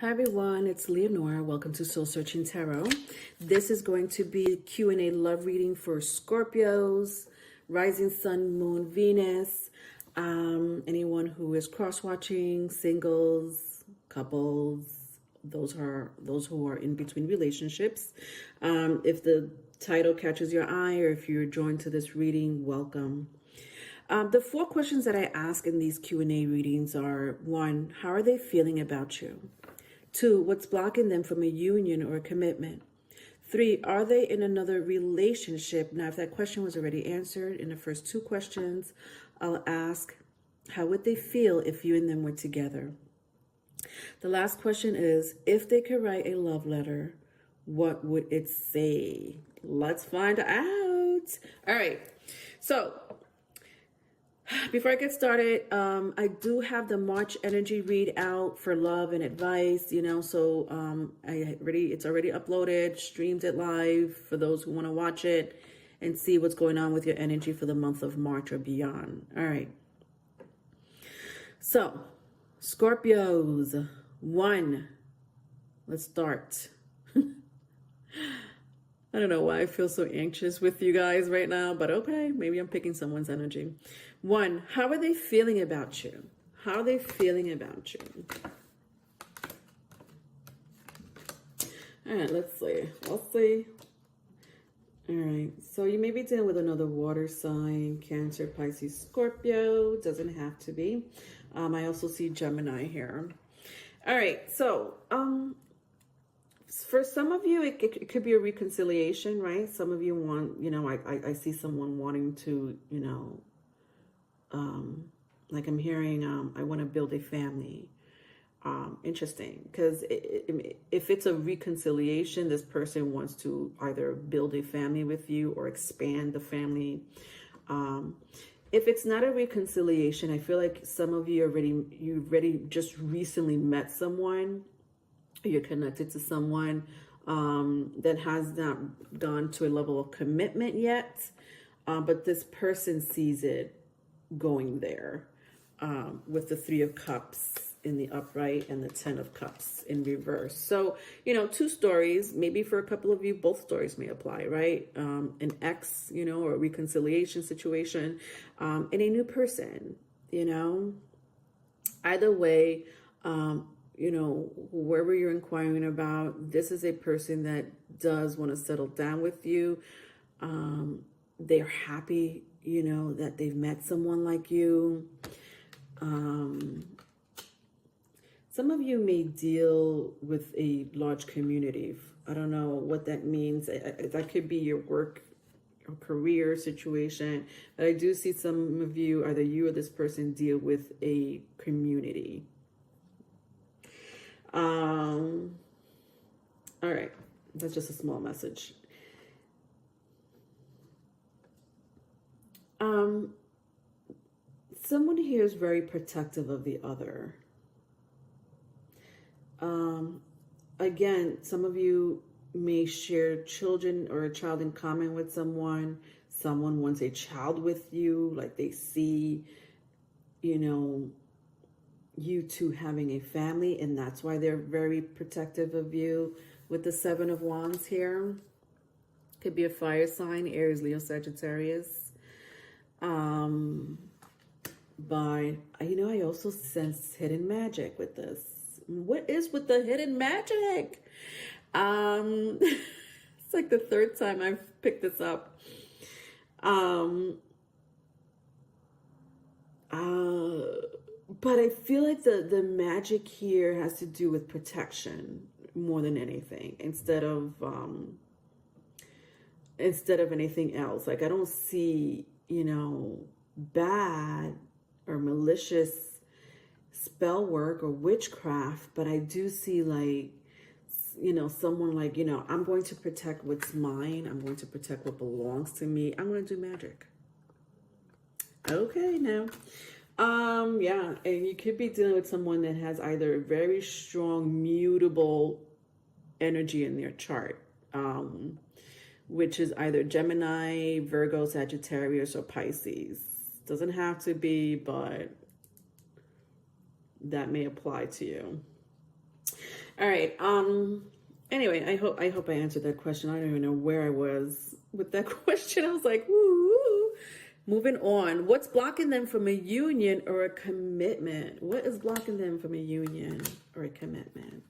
Hi everyone, it's Leonora. Welcome to Soul Searching Tarot. This is going to be a Q&A love reading for Scorpios, Rising Sun, Moon, Venus, anyone who is cross-watching, singles, couples, those who are in between relationships. If the title catches your eye or if you're joined to this reading, welcome. The 4 questions that I ask in these Q&A readings are: 1, how are they feeling about you? 2, what's blocking them from a union or a commitment? 3, are they in another relationship? Now, if that question was already answered in the first 2 questions, I'll ask, how would they feel if you and them were together? The last question is, if they could write a love letter, what would it say? Let's find out. All right. So before I get started, I do have the March energy readout for love and advice, so it's already uploaded, streamed it live for those who want to watch it and see what's going on with your energy for the month of March or beyond. All right. So, Scorpios, 1, let's start. I don't know why I feel so anxious with you guys right now, but okay, maybe I'm picking someone's energy. 1, how are they feeling about you? How are they feeling about you? All right, let's see. Let's see. All right, so you may be dealing with another water sign, Cancer, Pisces, Scorpio. Doesn't have to be. I also see Gemini here. All right, so for some of you, it could be a reconciliation, right? Some of you want, I see someone wanting to, like I'm hearing, I want to build a family. Interesting, because if it's a reconciliation, this person wants to either build a family with you or expand the family. If it's not a reconciliation, I feel like some of you already just recently met someone. You're connected to someone that has not gone to a level of commitment yet, but this person sees it going there with the 3 of Cups in the upright and the 10 of Cups in reverse. So, 2 stories, maybe for a couple of you, both stories may apply, right? An ex, or a reconciliation situation, and a new person, Either way, whoever you're inquiring about, this is a person that does want to settle down with you. They're happy, that they've met someone like you. Some of you may deal with a large community. I don't know what that means. That could be your work or career situation. But I do see some of you, either you or this person, deal with a community. All right, that's just a small message. Someone here is very protective of the other. Again, some of you may share children or a child in common with someone. Someone wants a child with you, like they see, you two having a family, and that's why they're very protective of you. With the 7 of Wands here, could be a fire sign, Aries, Leo, Sagittarius. But I also sense hidden magic with this. What is with the hidden magic? It's like the 3rd time I've picked this up. But I feel like the magic here has to do with protection more than anything, instead of anything else. Like I don't see, bad or malicious spell work or witchcraft, but I do see like, someone like, I'm going to protect what's mine. I'm going to protect what belongs to me. I'm going to do magic. Okay, now. Yeah, and you could be dealing with someone that has either very strong mutable energy in their chart, which is either Gemini, Virgo, Sagittarius, or Pisces. Doesn't have to be, but that may apply to you. All right. Anyway, I hope I answered that question. I don't even know where I was with that question. I was like, woo. Moving on. What's blocking them from a union or a commitment? What is blocking them from a union or a commitment?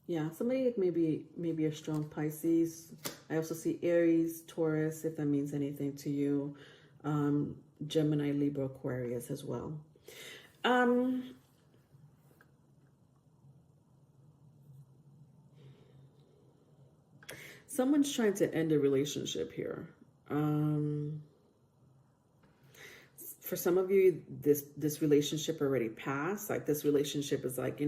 Yeah, somebody maybe a strong Pisces. I also see Aries, Taurus, if that means anything to you. Gemini, Libra, Aquarius as well. Someone's trying to end a relationship here. For some of you, this relationship already passed. Like this relationship is like,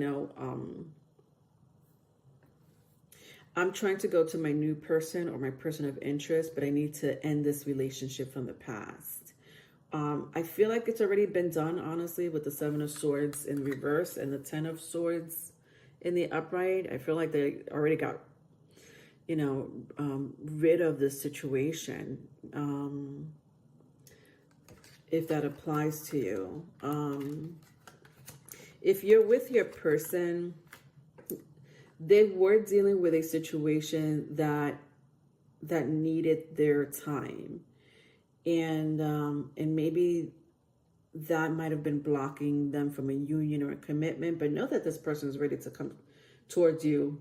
I'm trying to go to my new person or my person of interest, but I need to end this relationship from the past. I feel like it's already been done, honestly, with the Seven of Swords in reverse and the Ten of Swords in the upright. I feel like they already got, rid of this situation. If that applies to you. If you're with your person, they were dealing with a situation that needed their time, and maybe that might have been blocking them from a union or a commitment. But know that this person is ready to come towards you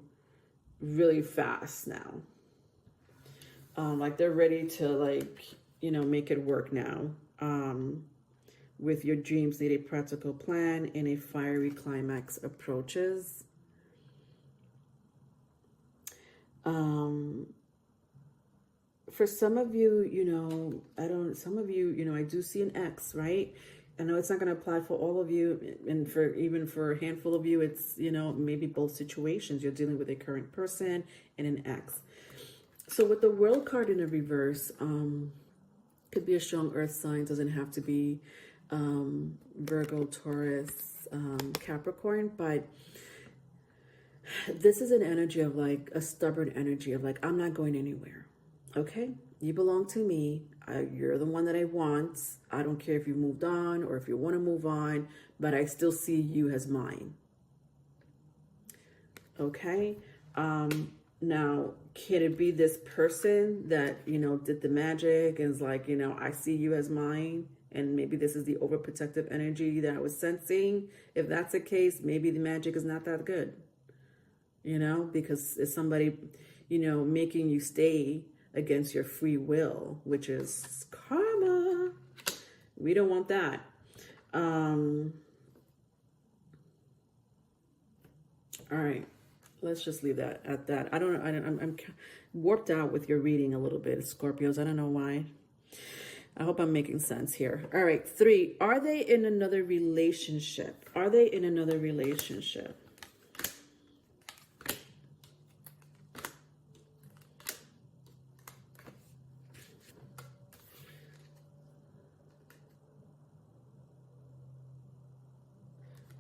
really fast now. Like they're ready to make it work now. With your dreams need a practical plan and a fiery climax approaches. For some of you, I do see an X, right? I know it's not going to apply for all of you, and even for a handful of you, it's, maybe both situations. You're dealing with a current person and an X. So with the World card in the reverse, could be a strong earth sign, doesn't have to be Virgo, Taurus, Capricorn, but this is an energy of like a stubborn energy of like, I'm not going anywhere. Okay, you belong to me. You're the one that I want. I don't care if you moved on or if you want to move on, but I still see you as mine. Okay. Now, can it be this person that, did the magic and is like, I see you as mine? And maybe this is the overprotective energy that I was sensing. If that's the case, maybe the magic is not that good. Because it's somebody, making you stay against your free will, which is karma. We don't want that. All right, let's just leave that at that. I'm warped out with your reading a little bit, Scorpios. I don't know why. I hope I'm making sense here. All right, 3. Are they in another relationship? Are they in another relationship?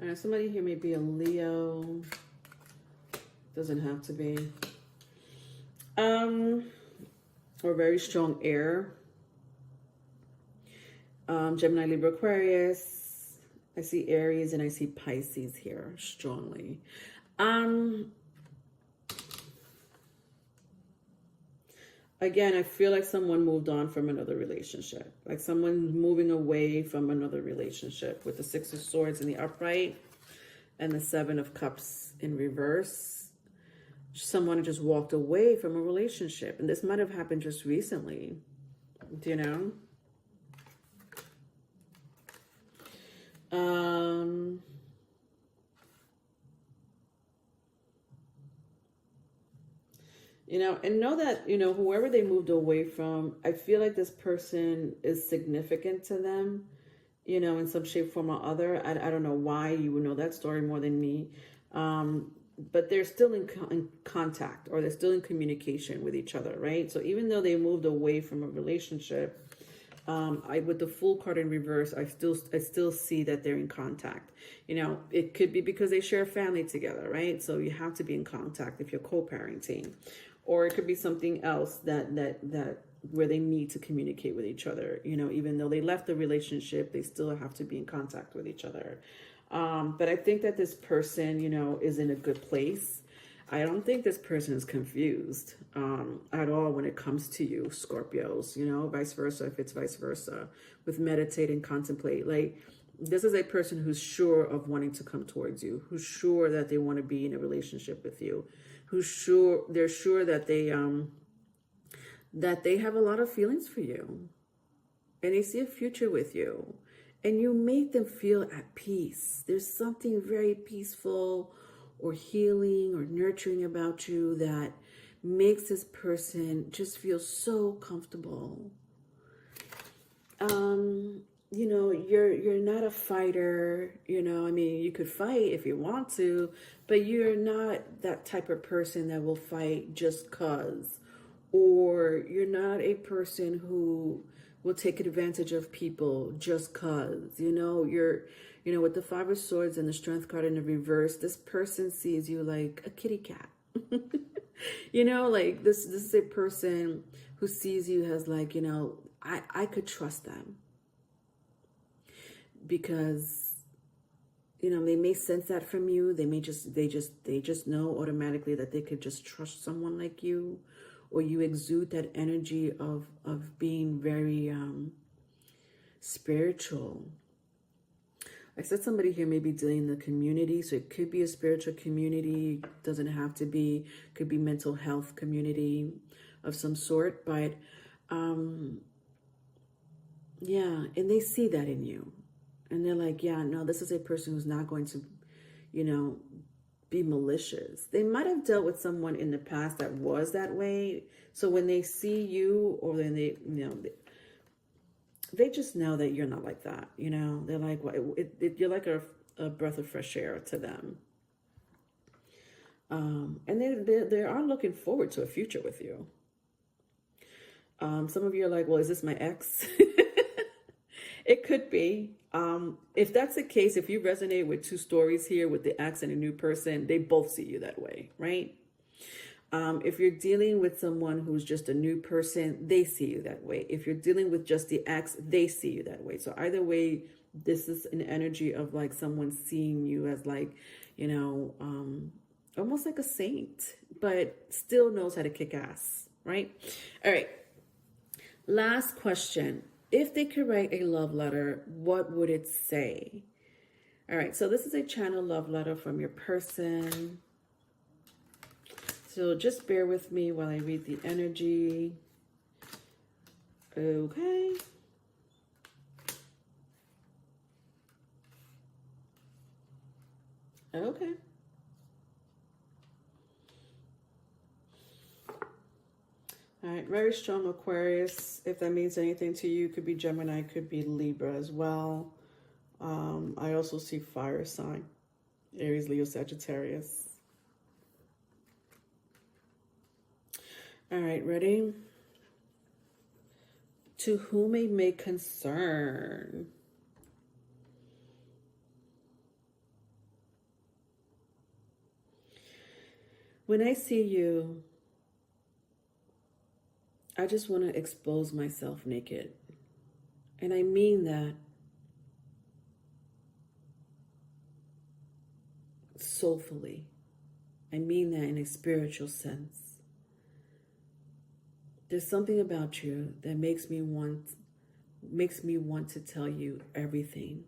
All right, somebody here may be a Leo. Doesn't have to be. Or very strong air. Gemini, Libra, Aquarius. I see Aries and I see Pisces here strongly. Again, I feel like someone moved on from another relationship. Like someone moving away from another relationship with the Six of Swords in the upright and the Seven of Cups in reverse. Someone just walked away from a relationship. And this might have happened just recently. And know that, whoever they moved away from, I feel like this person is significant to them, in some shape, form, or other. I don't know why you would know that story more than me. But they're still in contact, or they're still in communication with each other, right? So even though they moved away from a relationship, with the Fool card in reverse, I still see that they're in contact. It could be because they share a family together, right? So you have to be in contact if you're co-parenting. or it could be something else that where they need to communicate with each other. You know, even though they left the relationship, they still have to be in contact with each other. But I think that this person, you know, is in a good place. I don't think this person is confused at all when it comes to you, Scorpios, you know, vice versa, if it's vice versa, with meditate and contemplate. Like, this is a person who's sure of wanting to come towards you, who's sure that they want to be in a relationship with you, they're sure that they have a lot of feelings for you, and they see a future with you, and you make them feel at peace. There's something very peaceful or healing or nurturing about you that makes this person just feel so comfortable. You know, you're not a fighter, you know, I mean, you could fight if you want to, but you're not that type of person that will fight just cause, or you're not a person who will take advantage of people just cause, you know, you know, with the Five of Swords and the Strength card in the reverse, this person sees you like a kitty cat. You know, like this is a person who sees you as like, you know, I could trust them. Because, you know, they may sense that from you. They just know automatically that they could just trust someone like you, or you exude that energy of being very spiritual. I said somebody here may be dealing in the community, so it could be a spiritual community, doesn't have to be, could be mental health community of some sort, but yeah, and they see that in you. And they're like, yeah, no, this is a person who's not going to, you know, be malicious. They might have dealt with someone in the past that was that way. So when they see you, or then they, you know, they just know that you're not like that. You know, they're like, well, you're like a breath of fresh air to them. And they are looking forward to a future with you. Some of you are like, well, is this my ex? It could be. If that's the case, if you resonate with two stories here with the ex and a new person, they both see you that way, right? If you're dealing with someone who's just a new person, they see you that way. If you're dealing with just the ex, they see you that way. So either way, this is an energy of like someone seeing you as like, you know, almost like a saint, but still knows how to kick ass, right? All right. Last question. If they could write a love letter, what would it say? All right, so this is a channel love letter from your person. So just bear with me while I read the energy. Okay. Okay. All right, very strong Aquarius. If that means anything to you, could be Gemini, could be Libra as well. I also see fire sign, Aries, Leo, Sagittarius. All right, ready? To whom it may concern. When I see you, I just want to expose myself naked. And I mean that soulfully. I mean that in a spiritual sense. There's something about you that makes me want to tell you everything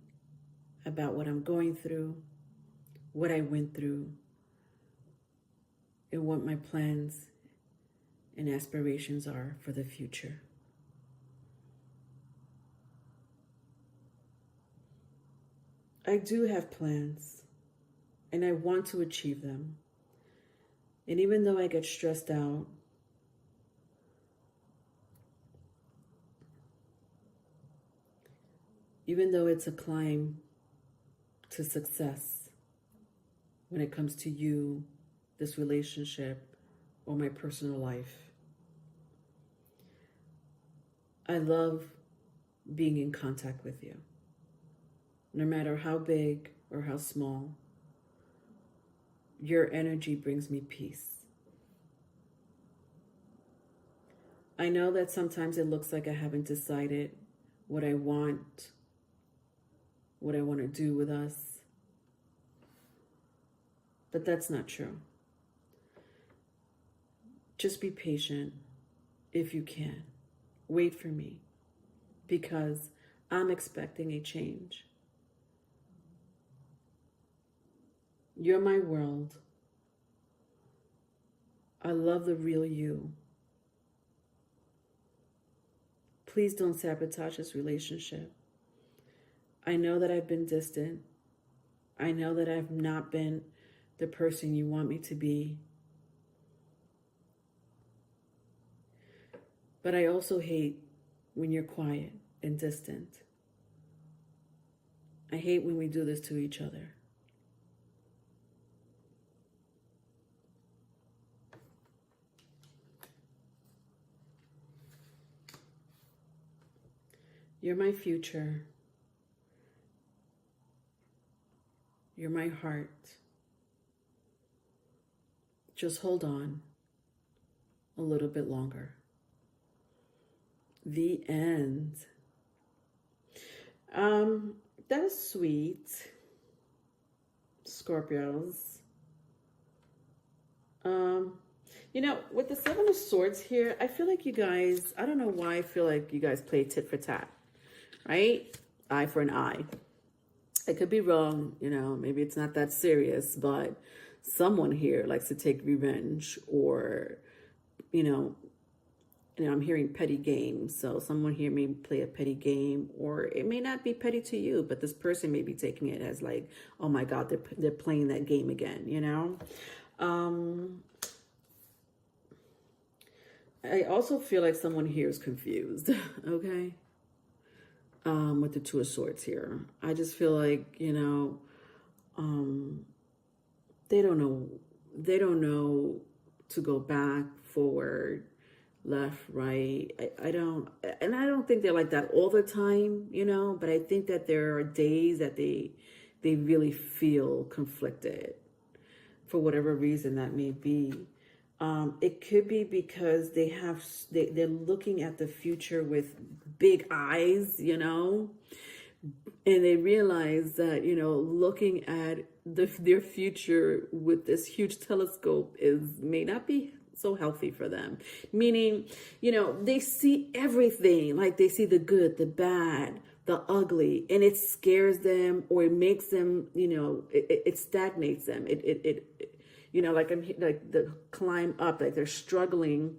about what I'm going through, what I went through, and what my plans and aspirations are for the future. I do have plans, and I want to achieve them. And even though I get stressed out, even though it's a climb to success when it comes to you, this relationship, or my personal life, I love being in contact with you. No matter how big or how small, your energy brings me peace. I know that sometimes it looks like I haven't decided what I want to do with us. But that's not true. Just be patient if you can. Wait for me, because I'm expecting a change. You're my world. I love the real you. Please don't sabotage this relationship. I know that I've been distant. I know that I've not been the person you want me to be. But I also hate when you're quiet and distant. I hate when we do this to each other. You're my future. You're my heart. Just hold on a little bit longer. The end. That's sweet, Scorpios. You know, with the Seven of Swords here, I feel like you guys, I don't know why I feel like you guys play tit for tat, right? Eye for an eye. I could be wrong, you know, maybe it's not that serious, but someone here likes to take revenge, or, you know, I'm hearing petty games. So someone here may play a petty game, or it may not be petty to you, but this person may be taking it as like, oh my God, they're playing that game again, you know? I also feel like someone here is confused, okay? With the Two of Swords here. I just feel like, you know, they don't know to go back, forward, left, right. I don't think they're like that all the time, you know, but I think that there are days that they really feel conflicted for whatever reason that may be. It could be because they're looking at the future with big eyes, you know, and they realize that, you know, looking at their future with this huge telescope may not be so healthy for them. Meaning, you know, they see everything, like they see the good, the bad, the ugly, and it scares them, or it makes them, you know, it stagnates them. It you know, like the climb up, like they're struggling,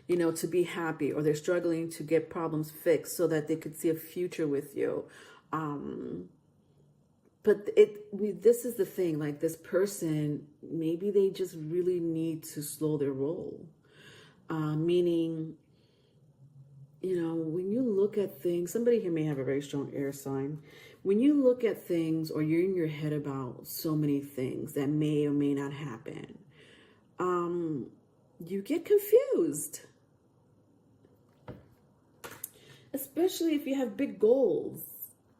you know, to be happy, or they're struggling to get problems fixed so that they could see a future with you. But this is the thing, like this person, maybe they just really need to slow their roll. Meaning, you know, when you look at things, somebody here may have a very strong air sign. When you look at things, or you're in your head about so many things that may or may not happen, you get confused. Especially if you have big goals,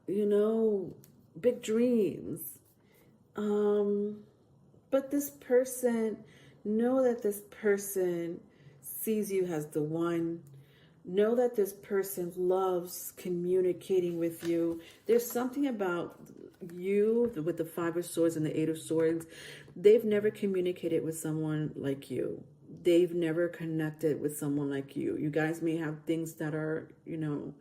you know, big dreams. But this person, know that this person sees you as the one. Know that this person loves communicating with you. There's something about you with the Five of Swords and the Eight of Swords. They've never communicated with someone like you. They've never connected with someone like you. You guys may have things that are, you know,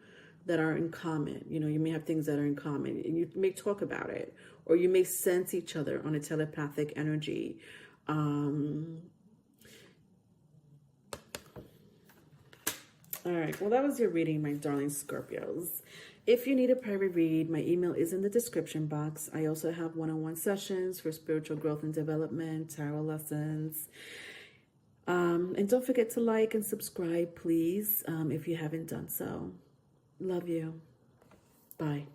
that are in common. You know, you may have things that are in common, and you may talk about it, or you may sense each other on a telepathic energy. All right, well, that was your reading, my darling Scorpios. If you need a private read, my email is in the description box. I also have one-on-one sessions for spiritual growth and development, tarot lessons. And don't forget to like and subscribe, please, if you haven't done so. Love you. Bye.